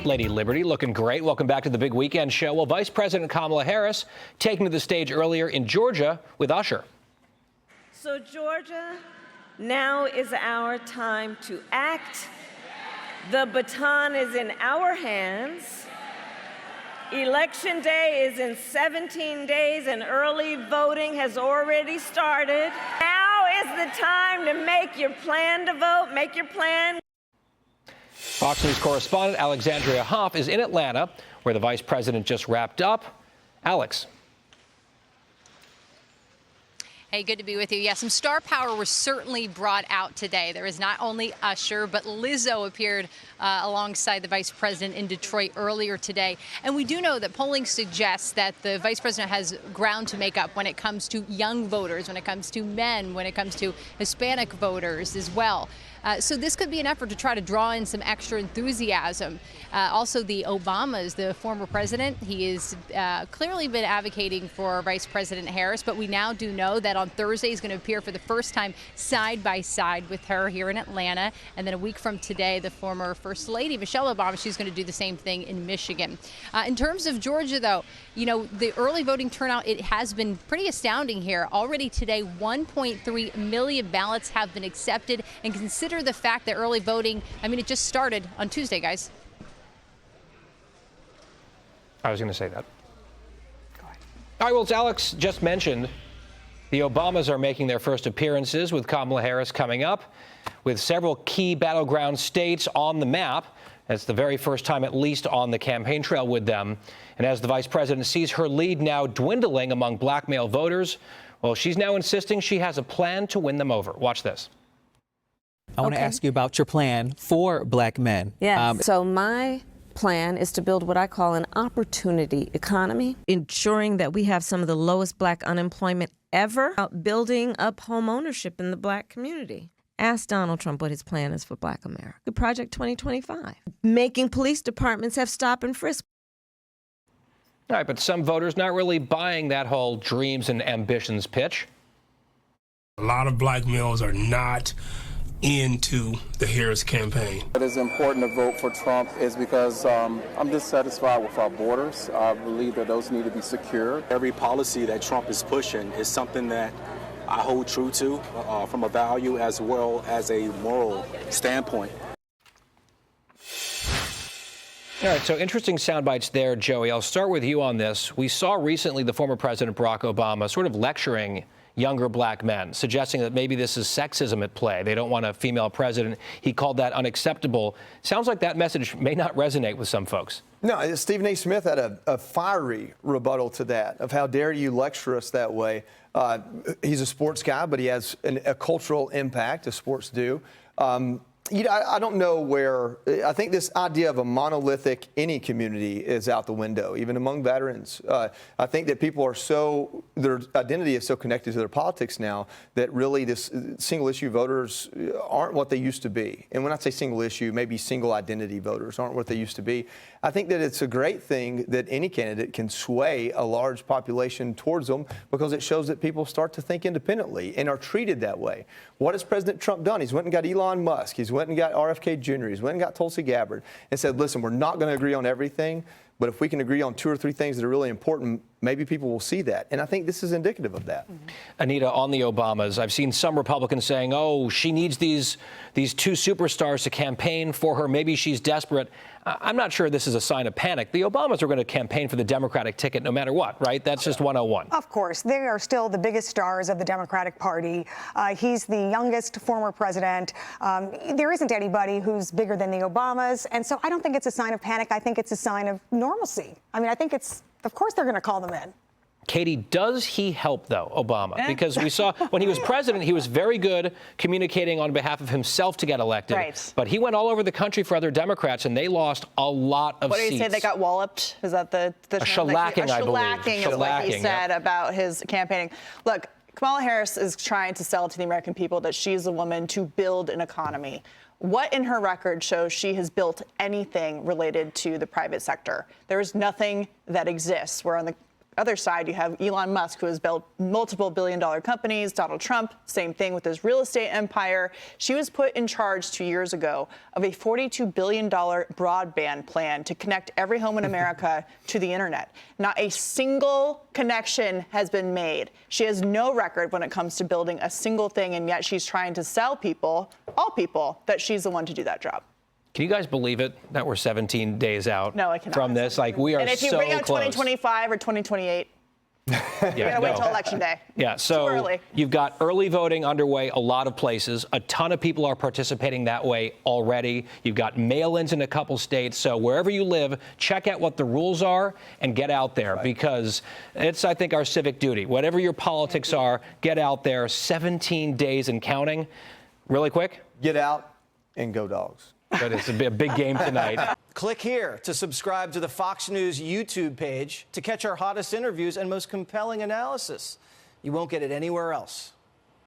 Lady Liberty looking great. Welcome back to the big weekend show. Well, Vice President Kamala Harris taken to the stage earlier in Georgia with Usher. So Georgia, now is our time to act. The baton is in our hands. Election day is in 17 days and early voting has already started. Now is the time to make your plan to vote, make your plan. Fox News correspondent Alexandria Hoff is in Atlanta, where the vice president just wrapped up. Alex. Hey, good to be with you. Yeah, some star power was certainly brought out today. There is not only Usher, but Lizzo appeared alongside the vice president in Detroit earlier today. And we do know that polling suggests that the vice president has ground to make up when it comes to young voters, when it comes to men, when it comes to Hispanic voters as well. So this could be an effort to try to draw in some extra enthusiasm. Also, the Obamas, the former president, he has clearly been advocating for Vice President Harris, but we now do know that on Thursday he's going to appear for the first time side by side with her here in Atlanta. And then a week from today, the former First Lady, Michelle Obama, she's going to do the same thing in Michigan. In terms of Georgia, though, you know, the early voting turnout, it has been pretty astounding here. Already today, 1.3 million ballots have been accepted, and consider the fact that early voting, I mean, it just started on Tuesday, guys. I was going to say that. Go ahead. All right, well, as Alex just mentioned, the Obamas are making their first appearances with Kamala Harris coming up, with several key battleground states on the map. It's the very first time, at least, on the campaign trail with them. And as the vice president sees her lead now dwindling among black male voters, well, she's now insisting she has a plan to win them over. Watch this. I want to ask you about your plan for black men. Yes. So my plan is to build what I call an opportunity economy, ensuring that we have some of the lowest black unemployment ever, building up home ownership in the black community. Ask Donald Trump what his plan is for Black America. Project 2025. Making police departments have stop and frisk. All right, but some voters not really buying that whole dreams and ambitions pitch. A lot of black males are not into the Harris campaign. It is important to vote for Trump is because I'm dissatisfied with our borders. I believe that those need to be secure. Every policy that Trump is pushing is something that I hold true to from a value as well as a moral standpoint. All right, so interesting sound bites there, Joey. I'll start with you on this. We saw recently the former President Barack Obama sort of lecturing younger black men, suggesting that maybe this is sexism at play. They don't want a female president. He called that unacceptable. Sounds like that message may not resonate with some folks. No, Stephen A. Smith had a fiery rebuttal to that, of how dare you lecture us that way. He's a sports guy, but he has a cultural impact, as sports do. I don't know where, I think this idea of a monolithic any community is out the window, even among veterans. I think that people are their identity is so connected to their politics now that really this single issue voters aren't what they used to be. And when I say single issue, maybe single identity voters aren't what they used to be. I think that it's a great thing that any candidate can sway a large population towards them because it shows that people start to think independently and are treated that way. What has President Trump done? He's went and got Elon Musk. He's went and got RFK Jr. He's went and got Tulsi Gabbard and said, listen, we're not going to agree on everything, but if we can agree on 2 or 3 things that are really important, maybe people will see that. And I think this is indicative of that. Anita, on the Obamas, I've seen some Republicans saying, oh, she needs these 2 superstars to campaign for her. Maybe she's desperate. I'm not sure this is a sign of panic. The Obamas are going to campaign for the Democratic ticket no matter what, right? That's just 101. Of course. They are still the biggest stars of the Democratic Party. He's the youngest former president. There isn't anybody who's bigger than the Obamas. And so I don't think it's a sign of panic. I think it's a sign of normalcy. I mean, I think of course they're going to call them in. Katie, does he help, though, Obama? Because we saw when he was president, he was very good communicating on behalf of himself to get elected. Right. But he went all over the country for other Democrats, and they lost a lot of seats. What did he say? They got walloped? Is that the a shellacking, I believe. Shellacking is what he said about his campaigning. Look, Kamala Harris is trying to sell to the American people that she's a woman to build an economy. What in her record shows she has built anything related to the private sector? There is nothing that exists. We're on the other side, you have Elon Musk, who has built multiple billion-dollar companies. Donald Trump, same thing with his real estate empire. She was put in charge 2 years ago of a $42 billion broadband plan to connect every home in America to the internet. Not a single connection has been made. She has no record when it comes to building a single thing, and yet she's trying to sell people, all people, that she's the one to do that job. Can you guys believe it that we're 17 days out from this? Like, we are so close. And if you bring out 2025 or 2028, you gotta wait till Election Day. Yeah, so too early. You've got early voting underway a lot of places. A ton of people are participating that way already. You've got mail-ins in a couple states. So wherever you live, check out what the rules are and get out there, because it's, I think, our civic duty. Whatever your politics are, get out there. 17 days and counting. Really quick. Get out and go Dogs. But it's a big game tonight. Click here to subscribe to the Fox News YouTube page to catch our hottest interviews and most compelling analysis. You won't get it anywhere else.